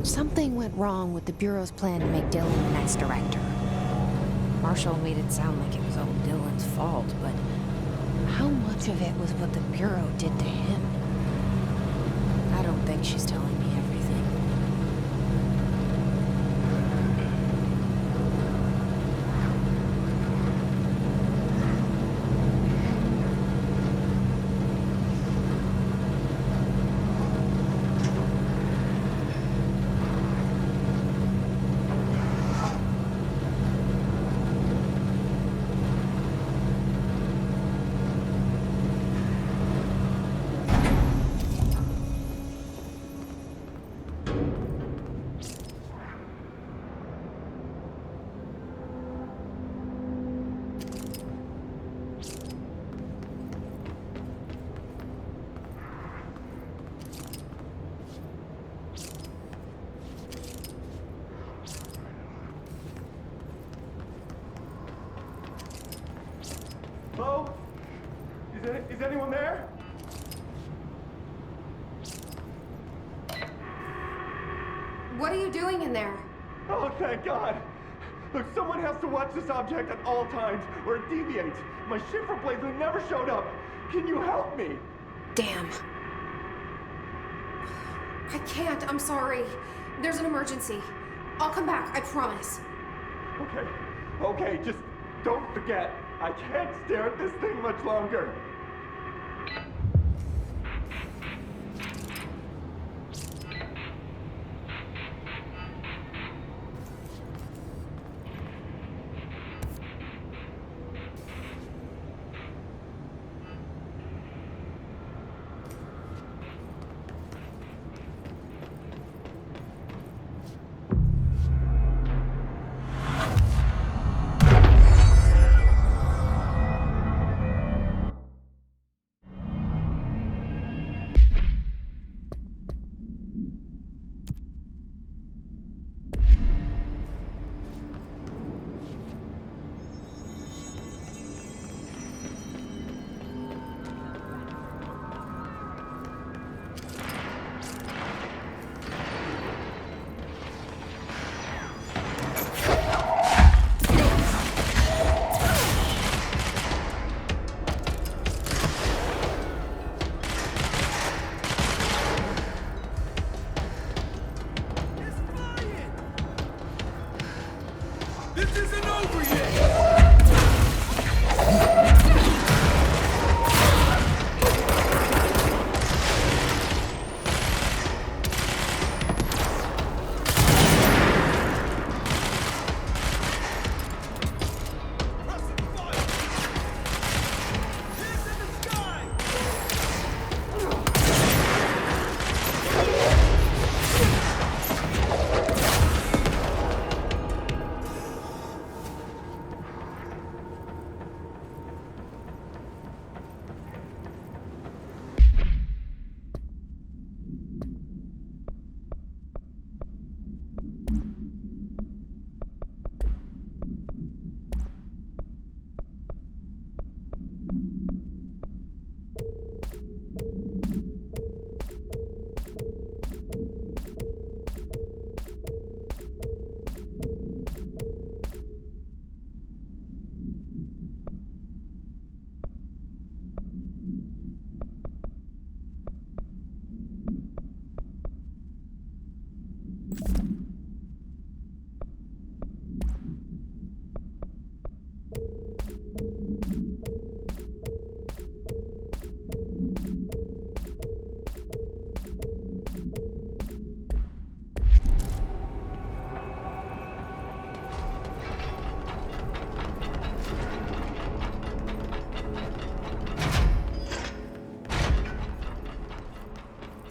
Something went wrong with the Bureau's plan to make Dylan the next director. Marshall made it sound like it was all Dylan's fault, but how much of it was what the Bureau did to him? I don't think she's telling me everything. Hello? Is anyone there? What are you doing in there? Oh, thank God! Look, someone has to watch this object at all times, or it deviates. My shifter blades have never showed up. Can you help me? Damn. I can't, I'm sorry. There's an emergency. I'll come back, I promise. Okay, just don't forget. I can't stare at this thing much longer.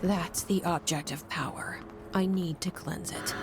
That's the object of power. I need to cleanse it.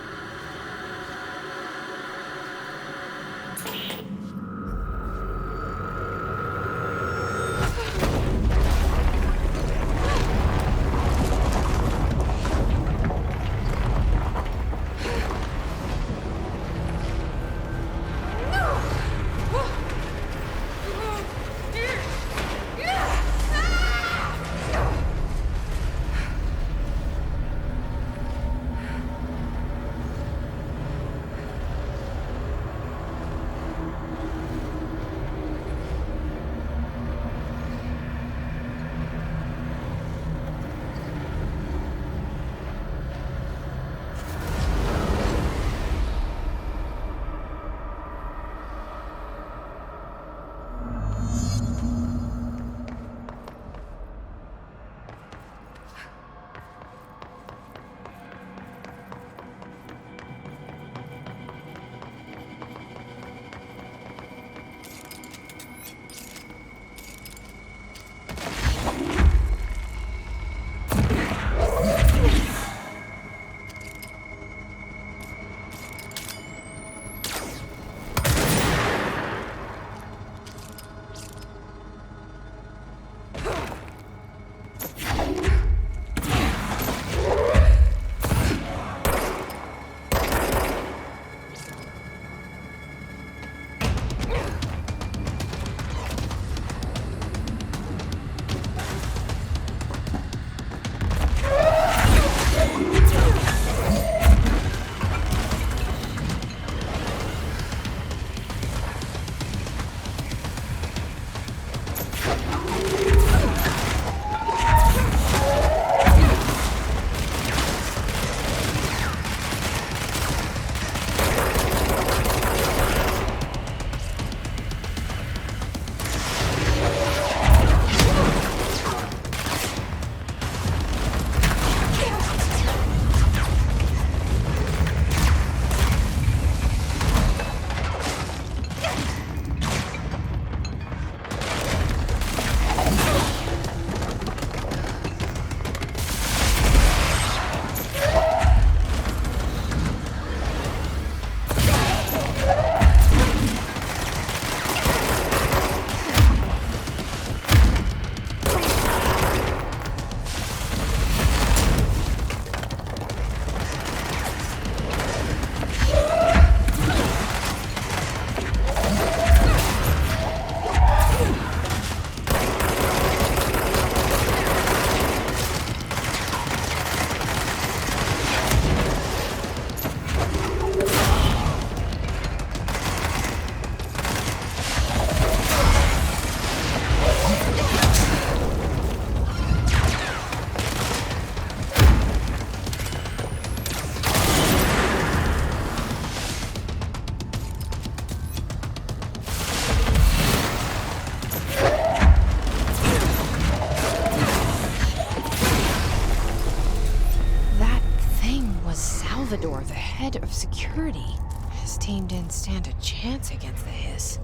Salvador, the head of security. His team didn't stand a chance against the Hiss.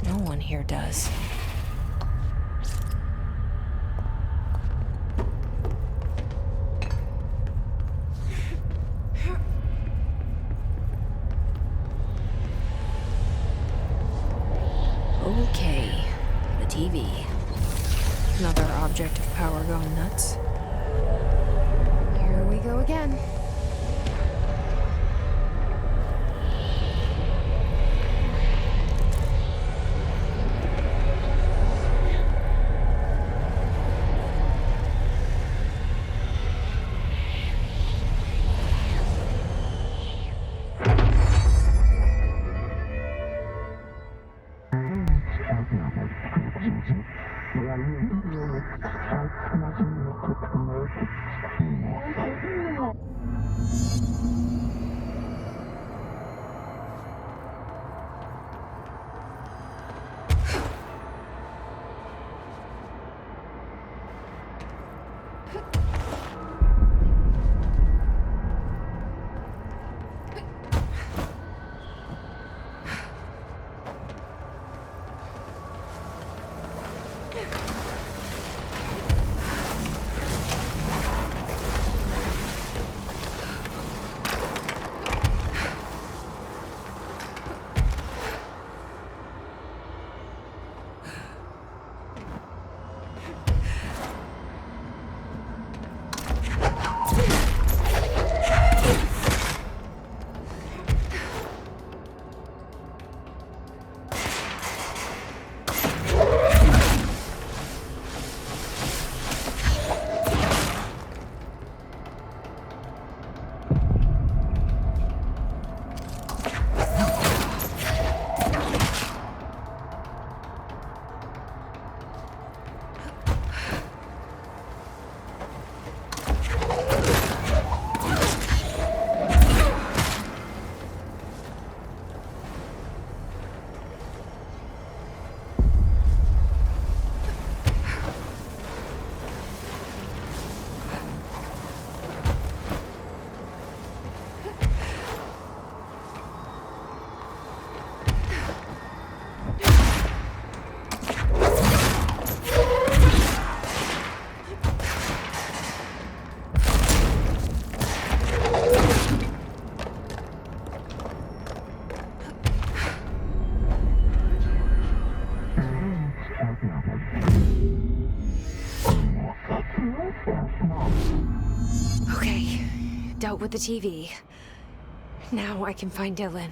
No one here does. Okay, the TV. Another object of power gone nuts. Here we go again. Okay, dealt with the TV. Now I can find Dylan.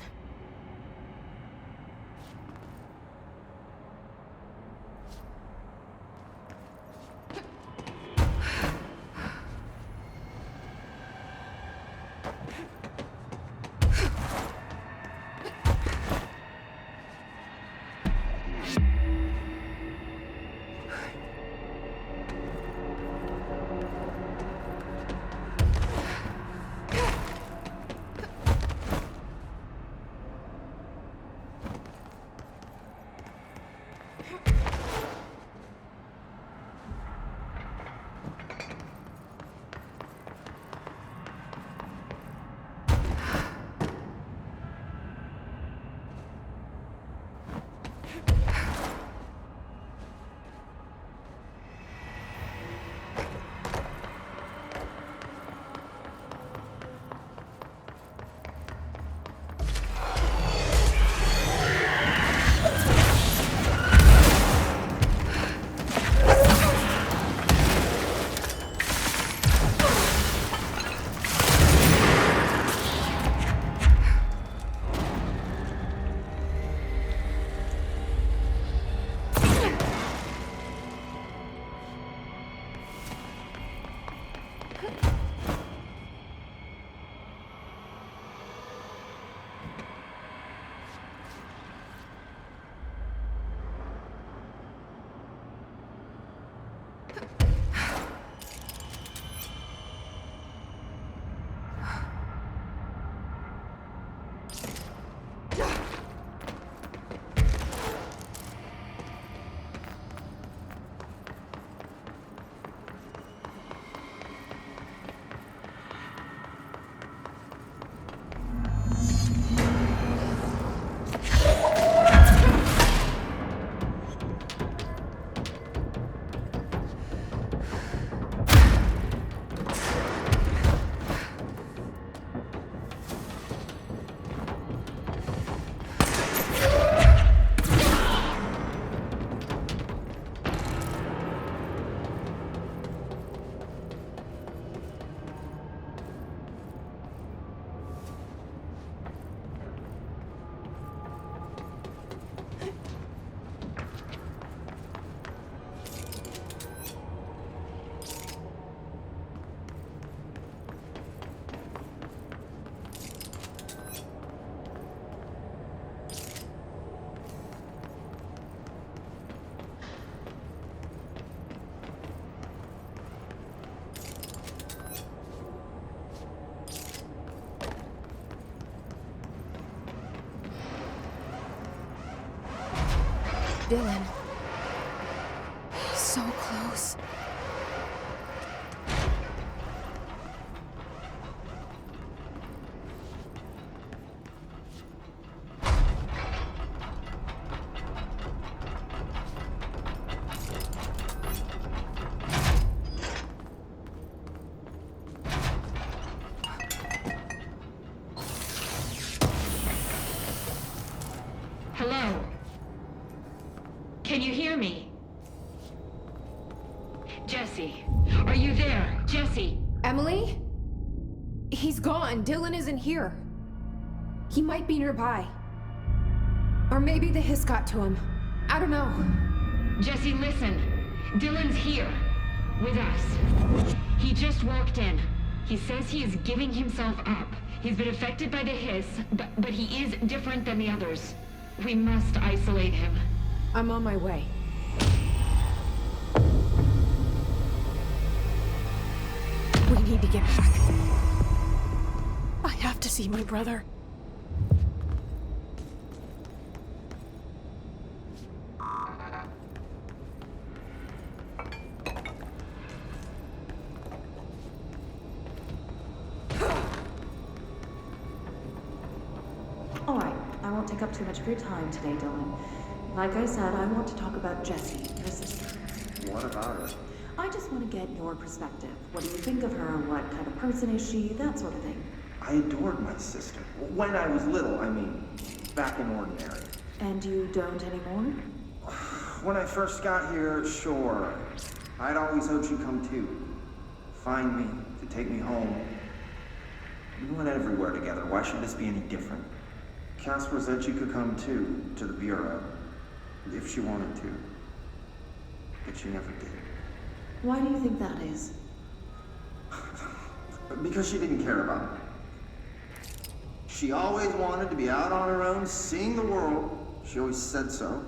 Dylan. So close. Hello? Can you hear me? Jesse, are you there? Jesse! Emily? He's gone. Dylan isn't here. He might be nearby. Or maybe the hiss got to him. I don't know. Jesse, listen. Dylan's here. With us. He just walked in. He says he is giving himself up. He's been affected by the hiss, but he is different than the others. We must isolate him. I'm on my way. We need to get back. I have to see my brother. All right, I won't take up too much of your time today, Dylan. Like I said, I want to talk about Jessie, your sister. What about her? I just want to get your perspective. What do you think of her? What kind of person is she? That sort of thing. I adored my sister. When I was little, I mean, back in ordinary. And you don't anymore? When I first got here, sure. I'd always hoped she'd come too. Find me, to take me home. We went everywhere together. Why should this be any different? Casper said she could come too, to the Bureau. If she wanted to. But she never did. Why do you think that is? Because she didn't care about me. She always wanted to be out on her own, seeing the world. She always said so.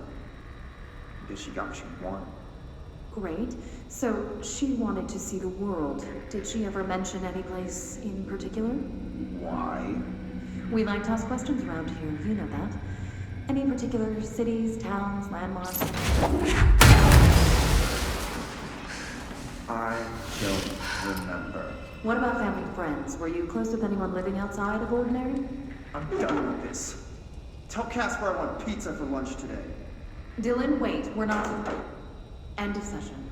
I guess she got what she wanted. Great. So she wanted to see the world. Did she ever mention any place in particular? Why? We like to ask questions around here, you know that. Any particular cities, towns, landmarks? I don't remember. What about family and friends? Were you close with anyone living outside of ordinary? I'm done with this. Tell Casper I want pizza for lunch today. Dylan, wait. We're not... End of session.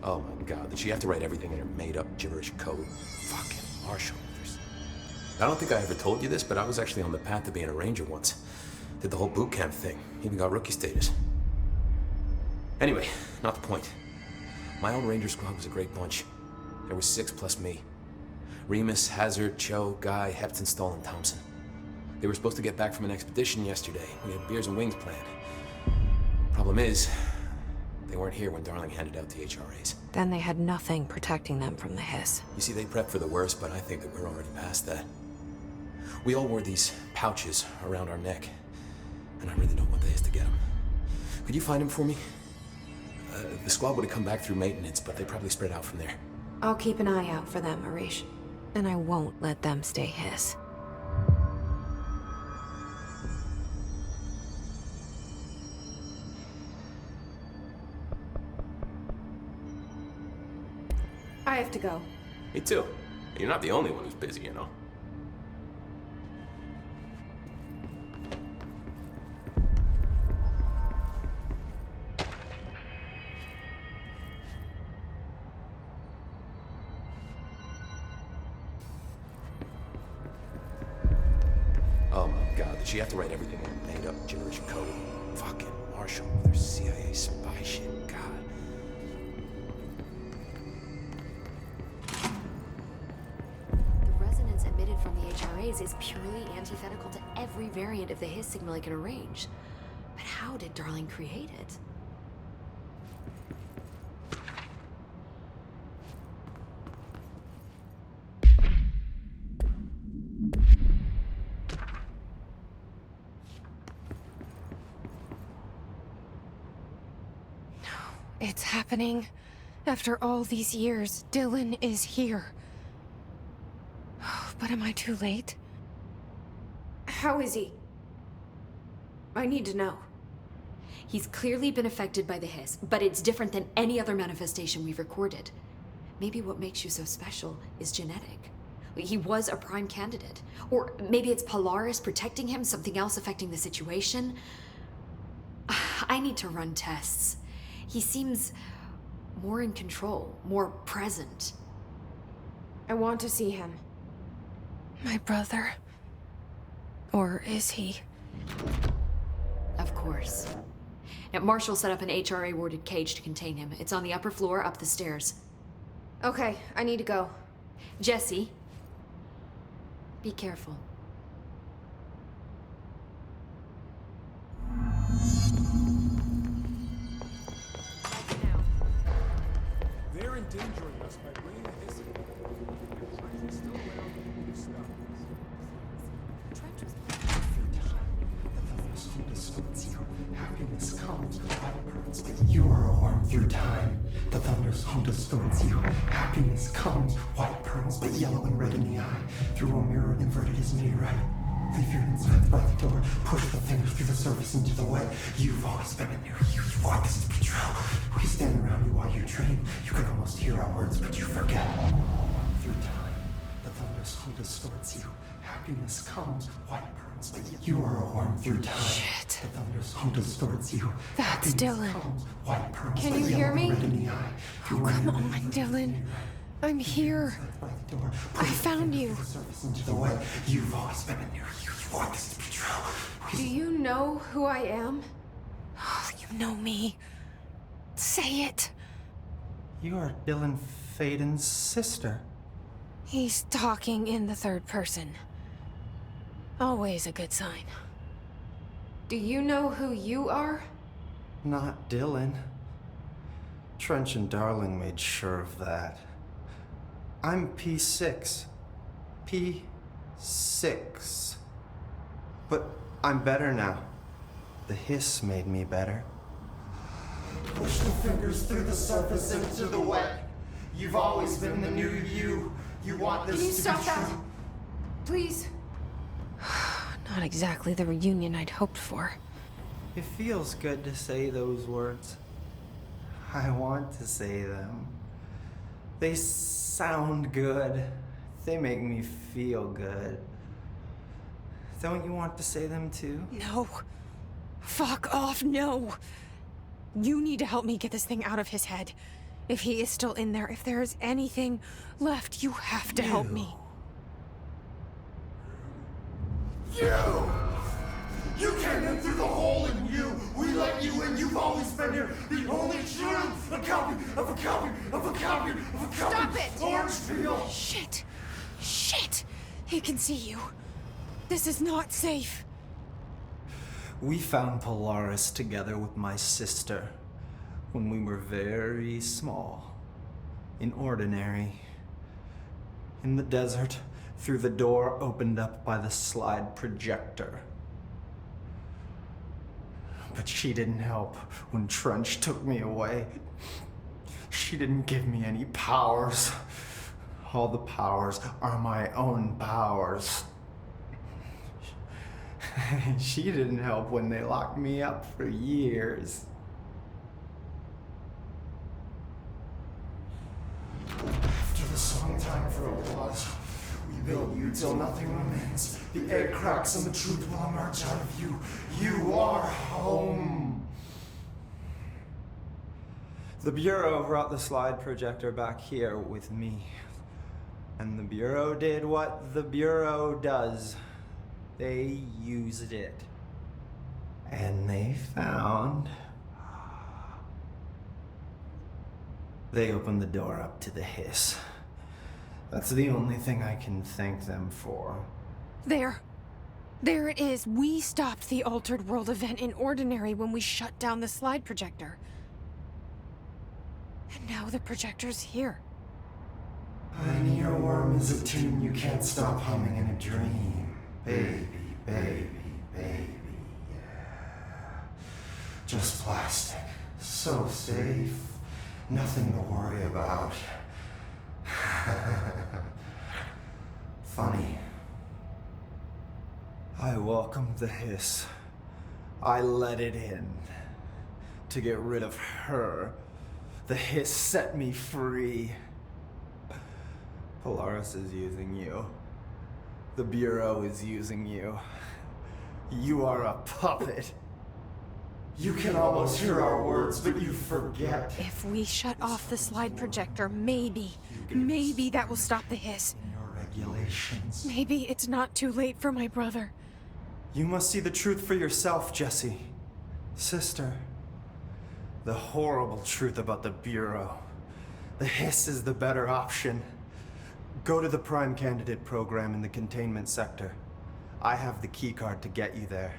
Oh my god, did she have to write everything in her made-up gibberish code? Fucking Marshall. I don't think I ever told you this, but I was actually on the path to being a ranger once. Did the whole boot camp thing. Even got rookie status. Anyway, not the point. My old ranger squad was a great bunch. There were 6 plus me. Remus, Hazard, Cho, Guy, Hepton, Stoll, and Thompson. They were supposed to get back from an expedition yesterday. We had beers and wings planned. Problem is, they weren't here when Darling handed out the HRAs. Then they had nothing protecting them from the hiss. You see, they prepped for the worst, but I think that we're already past that. We all wore these pouches around our neck, and I really don't want the hiss to get them. Could you find them for me? The squad would have come back through maintenance, but they probably spread out from there. I'll keep an eye out for them, Arish. And I won't let them stay hiss. I have to go. Me too. You're not the only one who's busy, you know. Oh my god, did she have to write everything in made-up gibberish code? Fucking Marshall with her CIA spy shit, god. The resonance emitted from the HRAs is purely antithetical to every variant of the hiss signal I can arrange. But how did Darling create it? It's happening. After all these years, Dylan is here. But am I too late? How is he? I need to know. He's clearly been affected by the hiss, but it's different than any other manifestation we've recorded. Maybe what makes you so special is genetic. He was a prime candidate. Or maybe it's Polaris protecting him, something else affecting the situation. I need to run tests. He seems more in control, more present. I want to see him. My brother. Or is he? Of course. Now, Marshall set up an HRA-warded cage to contain him. It's on the upper floor, up the stairs. Okay, I need to go. Jesse, be careful. They're endangering us by bringing the hiss in. They're still around and new stuff. Happiness comes, light burns, but you are warm through time. The thunder's home distorts you. Happiness comes, white pearls, but yellow and red in the eye. Through a mirror inverted is me right. Leave your insides by the door. Push the fingers through the surface into the wet. You've always been a near you. You want this to be true. We stand around you while you dream. You can almost hear our words, but you forget. Through time, the thunder's home distorts you. Happiness comes, white pearls, but you are warm through time. Shit. The thunder's home distorts you. That's Dylan. Comes, white pearls, Can but you yellow hear me? and red in the eye. Oh, come on, Dylan. I'm here. I found you. You've always been a near you. You want this to be true. Do you know who I am? Oh, you know me. Say it. You are Dylan Faden's sister. He's talking in the third person. Always a good sign. Do you know who you are? Not Dylan. Trench and Darling made sure of that. I'm P6. P6. But I'm better now. The hiss made me better. Push the fingers through the surface into the wet. You've always been the new you. You want this Can you to stop be that? true. Please. Not exactly the reunion I'd hoped for. It feels good to say those words. I want to say them. They sound good. They make me feel good. Don't you want to say them too? No. Fuck off, no. You need to help me get this thing out of his head. If he is still in there, if there is anything left, you have to help me. You came in through the hole in you. We let you in. You've always been here. The only truth. A copy of a copy of a copy of a copy. Stop it! Orange peel. Shit. Shit. He can see you. This is not safe. We found Polaris together with my sister when we were very small, in Ordinary, in the desert, through the door opened up by the slide projector. But she didn't help when Trench took me away. She didn't give me any powers. All the powers are my own powers. She didn't help when they locked me up for years. After the song time for applause, we build you till nothing remains. The egg cracks and the truth will emerge out of you. You are home. The Bureau brought the slide projector back here with me. And the Bureau did what the Bureau does. They used it. And they found... They opened the door up to the hiss. That's the only thing I can thank them for. There. There it is. We stopped the Altered World event in Ordinary when we shut down the slide projector. And now the projector's here. An earworm is a tune you can't stop humming in a dream. Baby, baby, baby, yeah. Just plastic. So safe. Nothing to worry about. Funny. I welcomed the hiss. I let it in. To get rid of her. The hiss set me free. Polaris is using you. The Bureau is using you. You are a puppet. You can almost hear our words, but you forget. If we shut off the slide projector, maybe that will stop the hiss. Your regulations. Maybe it's not too late for my brother. You must see the truth for yourself, Jessie. Sister. The horrible truth about the Bureau. The hiss is the better option. Go to the Prime Candidate program in the containment sector. I have the keycard to get you there.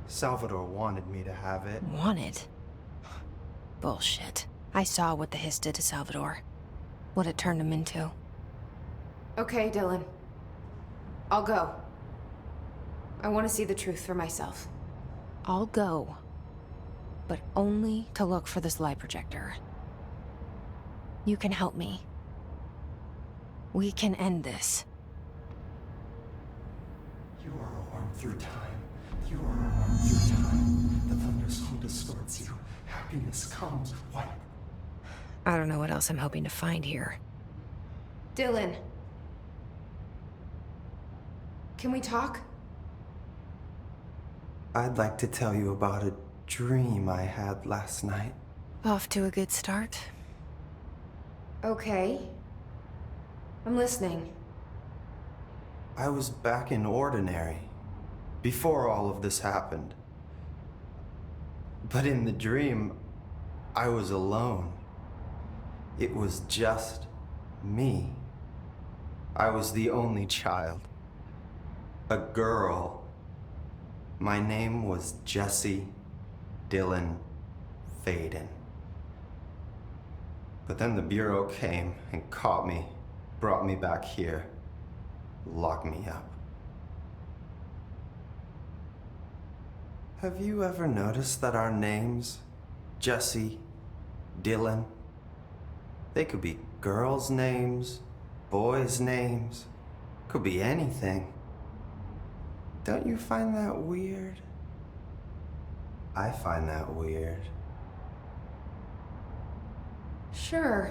Salvador wanted me to have it. Wanted? Bullshit. I saw what the hiss did to Salvador. What it turned him into. Okay, Dylan. I'll go. I want to see the truth for myself. I'll go. But only to look for the slide projector. You can help me. We can end this. You are a worm through time. You are a worm through time. The thunderstorm distorts you. Happiness comes. What? I don't know what else I'm hoping to find here. Dylan. Can we talk? I'd like to tell you about a dream I had last night. Off to a good start. Okay. I'm listening. I was back in Ordinary, before all of this happened. But in the dream, I was alone. It was just me. I was the only child. A girl. My name was Jesse Dylan Faden. But then the Bureau came and caught me, brought me back here, locked me up. Have you ever noticed that our names, Jesse, Dylan, they could be girls' names, boys' names, could be anything. Don't you find that weird? I find that weird. Sure.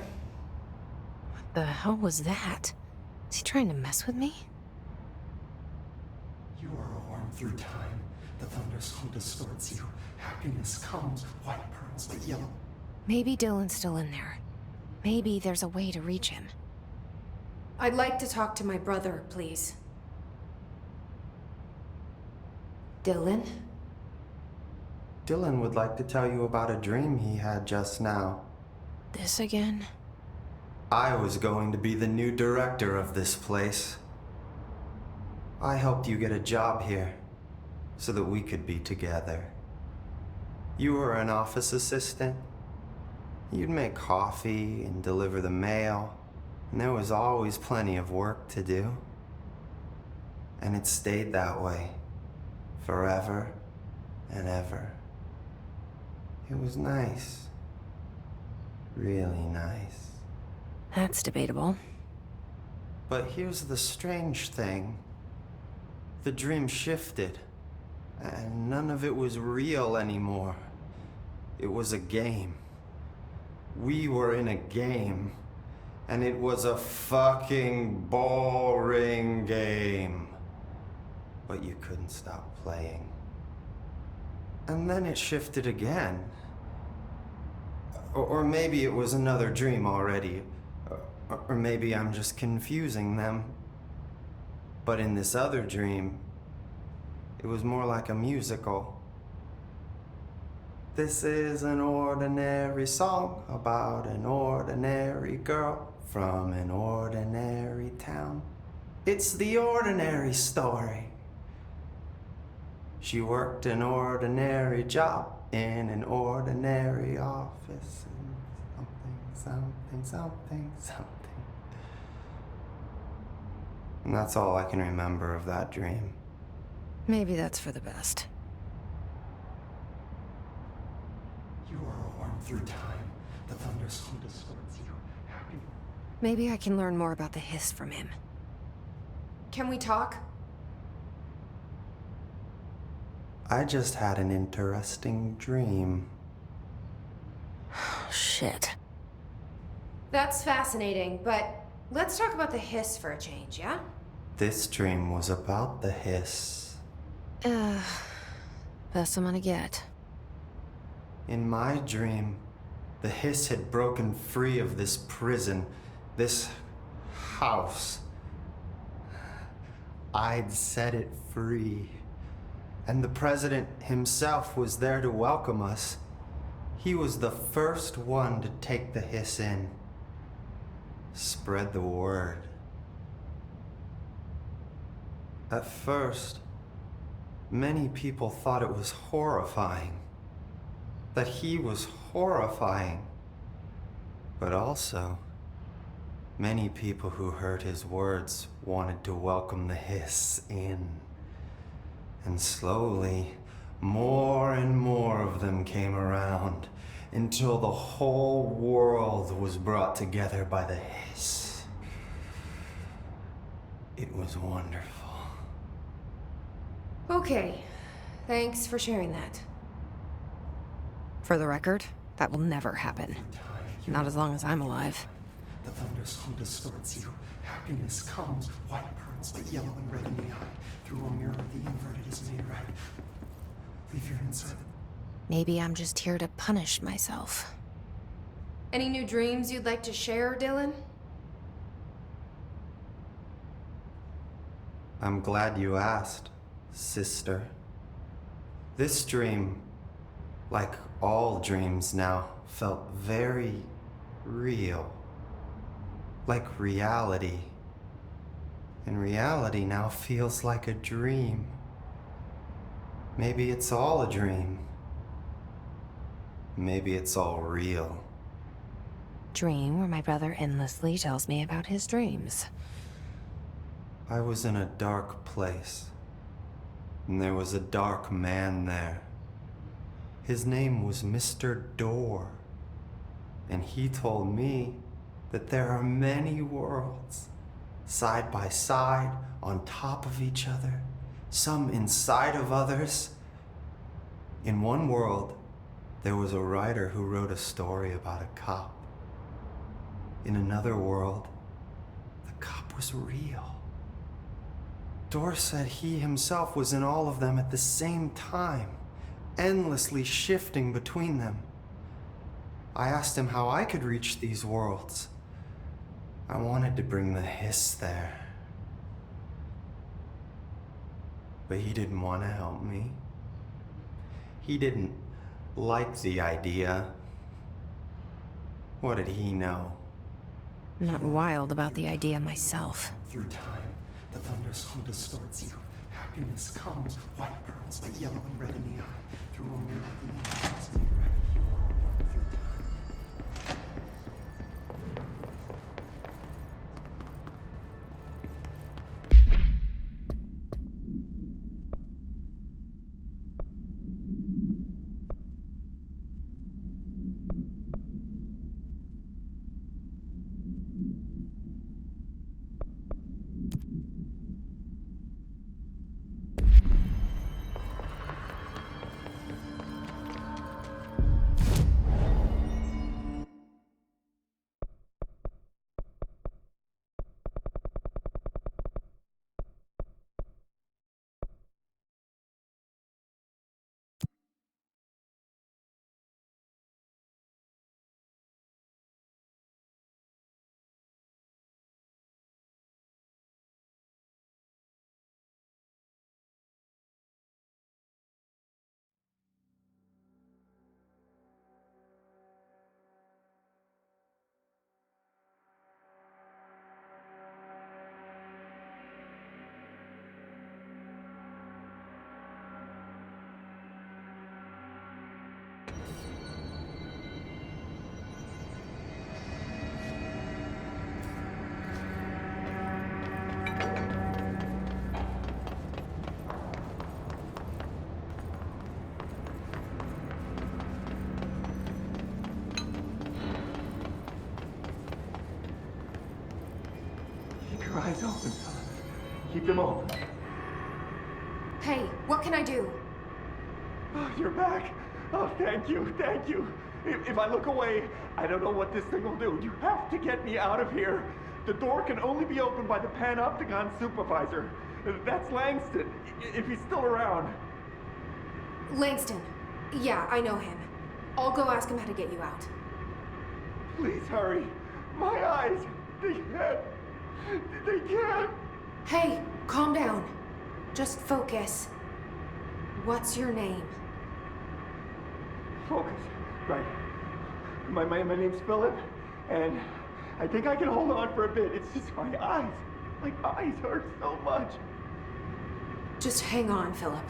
What the hell was that? Is he trying to mess with me? You are a worm through time. The thunderstorm distorts you. Happiness comes. White pearls, but yellow. Maybe Dylan's still in there. Maybe there's a way to reach him. I'd like to talk to my brother, please. Dylan? Dylan would like to tell you about a dream he had just now. This again? I was going to be the new director of this place. I helped you get a job here so that we could be together. You were an office assistant. You'd make coffee and deliver the mail, and there was always plenty of work to do. And it stayed that way, forever and ever. It was nice. Really nice. That's debatable. But here's the strange thing. The dream shifted, and none of it was real anymore. It was a game. We were in a game, and it was a fucking boring game. But you couldn't stop playing. And then it shifted again. Or maybe it was another dream already. Or maybe I'm just confusing them. But in this other dream, it was more like a musical. This is an ordinary song about an ordinary girl from an ordinary town. It's the ordinary story. She worked an ordinary job in an ordinary office. Something. And that's all I can remember of that dream. Maybe that's for the best. You are warm through time. The thunderstorm distorts you. Happy. Maybe I can learn more about the hiss from him. Can we talk? I just had an interesting dream. Shit. That's fascinating, but let's talk about the hiss for a change, yeah? This dream was about the hiss. Best I'm gonna get. In my dream, the hiss had broken free of this prison, this house. I'd set it free. And the president himself was there to welcome us. He was the first one to take the hiss in. Spread the word. At first, many people thought it was horrifying. That he was horrifying. But also, many people who heard his words wanted to welcome the hiss in. And slowly, more and more of them came around until the whole world was brought together by the hiss. It was wonderful. Okay. Thanks for sharing that. For the record, that will never happen. Not as long as I'm alive. The thunderstorm distorts you. Happiness comes, white pearls, but yellow and red in the eye. Through a mirror, the inverted is made right. Leave your inside. Maybe I'm just here to punish myself. Any new dreams you'd like to share, Dylan? I'm glad you asked, sister. This dream, like all dreams now, felt very real. Like reality. And reality now feels like a dream. Maybe it's all a dream. Maybe it's all real. Dream where my brother endlessly tells me about his dreams. I was in a dark place, and there was a dark man there. His name was Mr. Door, and he told me that there are many worlds, side by side, on top of each other, some inside of others. In one world, there was a writer who wrote a story about a cop. In another world, the cop was real. Door said he himself was in all of them at the same time, endlessly shifting between them. I asked him how I could reach these worlds. I wanted to bring the hiss there. But he didn't want to help me. He didn't like the idea. What did he know? I'm not wild about the idea myself. Through time, the thunderstorm distorts you. Happiness comes, white pearls, but yellow and red in the eye. Through a mirror of the angels, and you're ready. You are through time. Keep your eyes open, son. Keep them open. Hey, what can I do? Oh, you're back. Oh, thank you, thank you. If I look away, I don't know what this thing will do. You have to get me out of here. The door can only be opened by the Panopticon supervisor. That's Langston, if he's still around. Langston. Yeah, I know him. I'll go ask him how to get you out. Please hurry. My eyes, they can't. Hey, calm down. Just focus. What's your name? Focus. Right. My name's Philip, and I think I can hold on for a bit. It's just my eyes. My eyes hurt so much. Just hang on, Philip.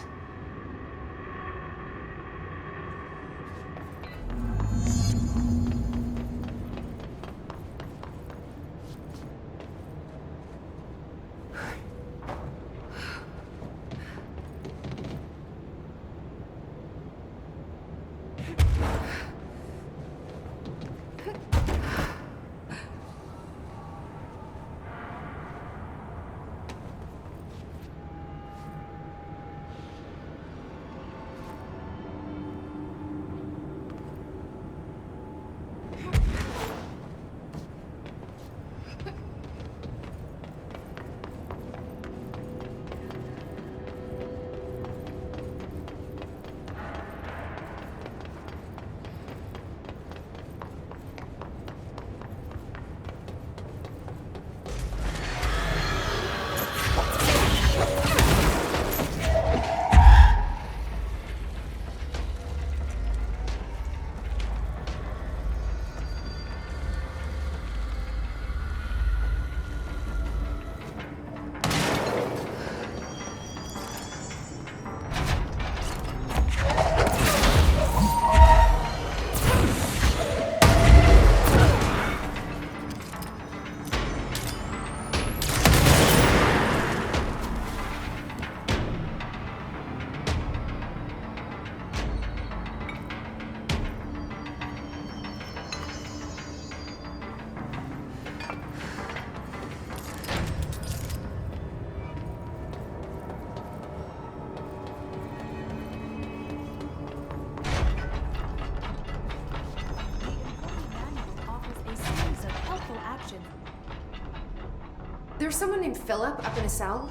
There's someone named Philip up in a cell.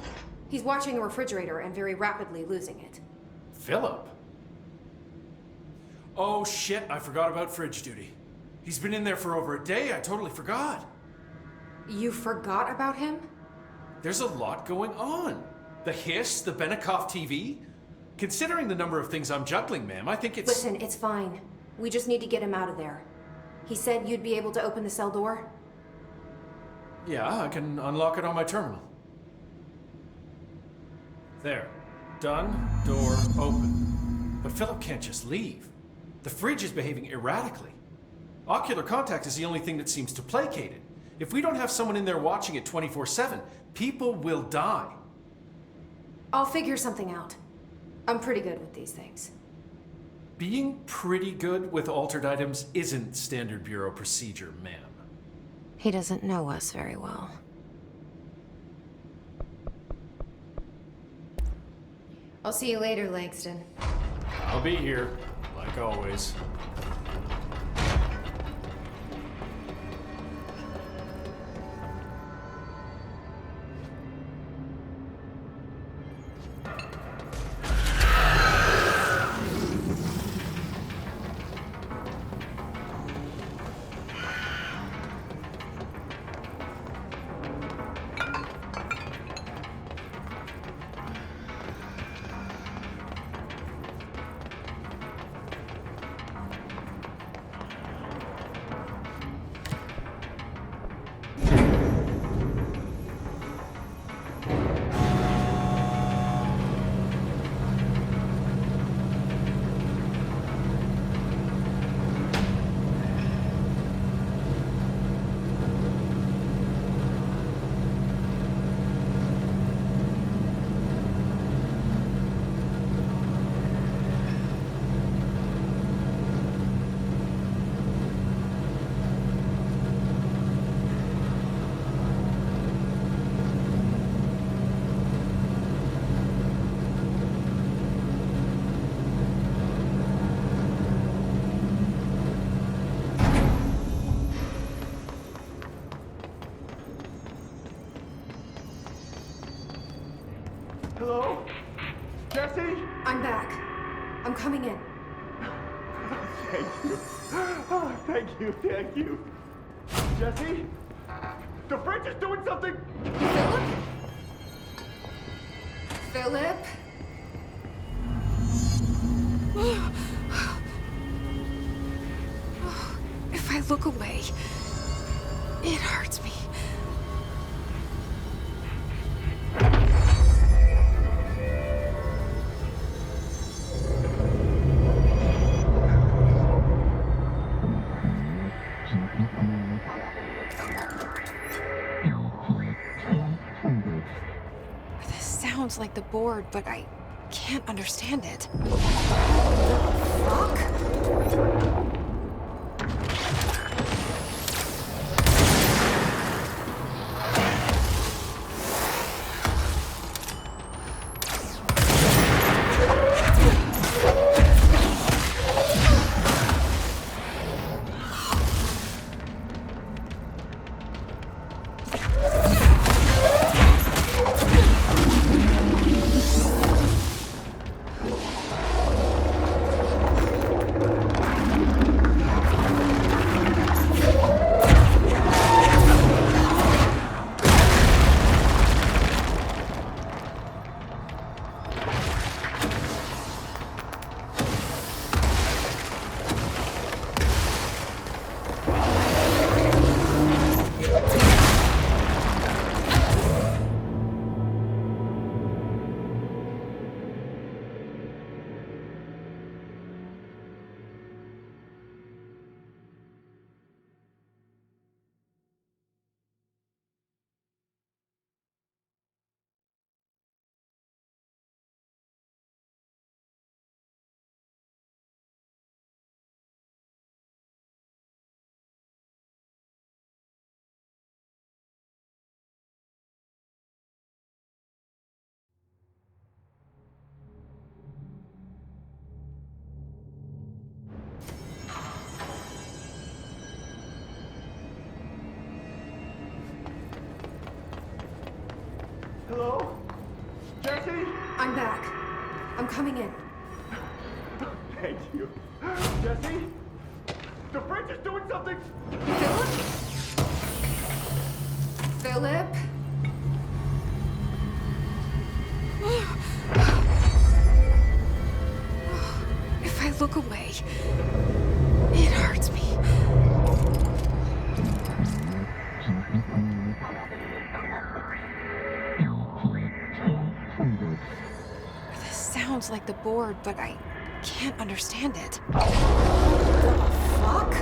He's watching a refrigerator and very rapidly losing it. Philip? Oh shit, I forgot about fridge duty. He's been in there for over a day. I totally forgot. You forgot about him? There's a lot going on. The hiss, the Benikoff TV. Considering the number of things I'm juggling, ma'am, I think it's... Listen, it's fine. We just need to get him out of there. He said you'd be able to open the cell door? Yeah, I can unlock it on my terminal. There. Done. Door open. But Philip can't just leave. The fridge is behaving erratically. Ocular contact is the only thing that seems to placate it. If we don't have someone in there watching it 24/7, people will die. I'll figure something out. I'm pretty good with these things. Being pretty good with altered items isn't standard Bureau procedure, ma'am. He doesn't know us very well. I'll see you later, Langston. I'll be here, like always. Hello? Jesse? I'm back. I'm coming in. Thank you. Oh, thank you, thank you. Jesse? The fridge is doing something! Philip? Philip? If I look away, it hurts me. This sounds like the board, but I can't understand it. Fuck? Hello? Jesse? I'm back. I'm coming in. Thank you. Jesse? The fridge is doing something! Philip? If I look away, it hurts me. This sounds like the board, but I can't understand it. The fuck?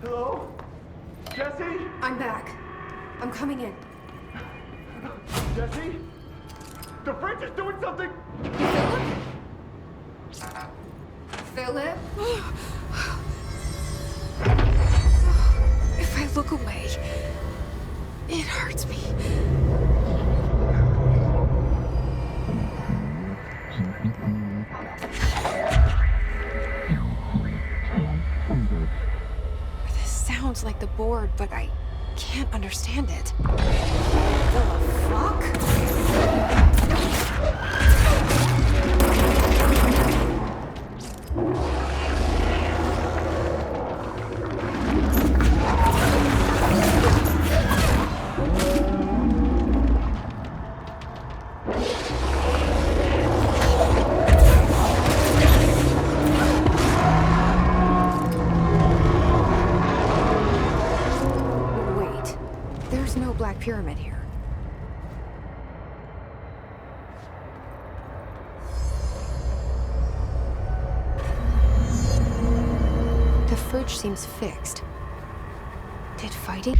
Hello? Jesse? I'm back. I'm coming in. Jesse? The fridge is doing something! Philip? If I look away, it hurts me. This sounds like the board, but I can't understand it. The fuck? Wait, there's no black pyramid here. The fridge seems fixed. Did fighting?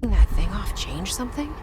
That thing off change something?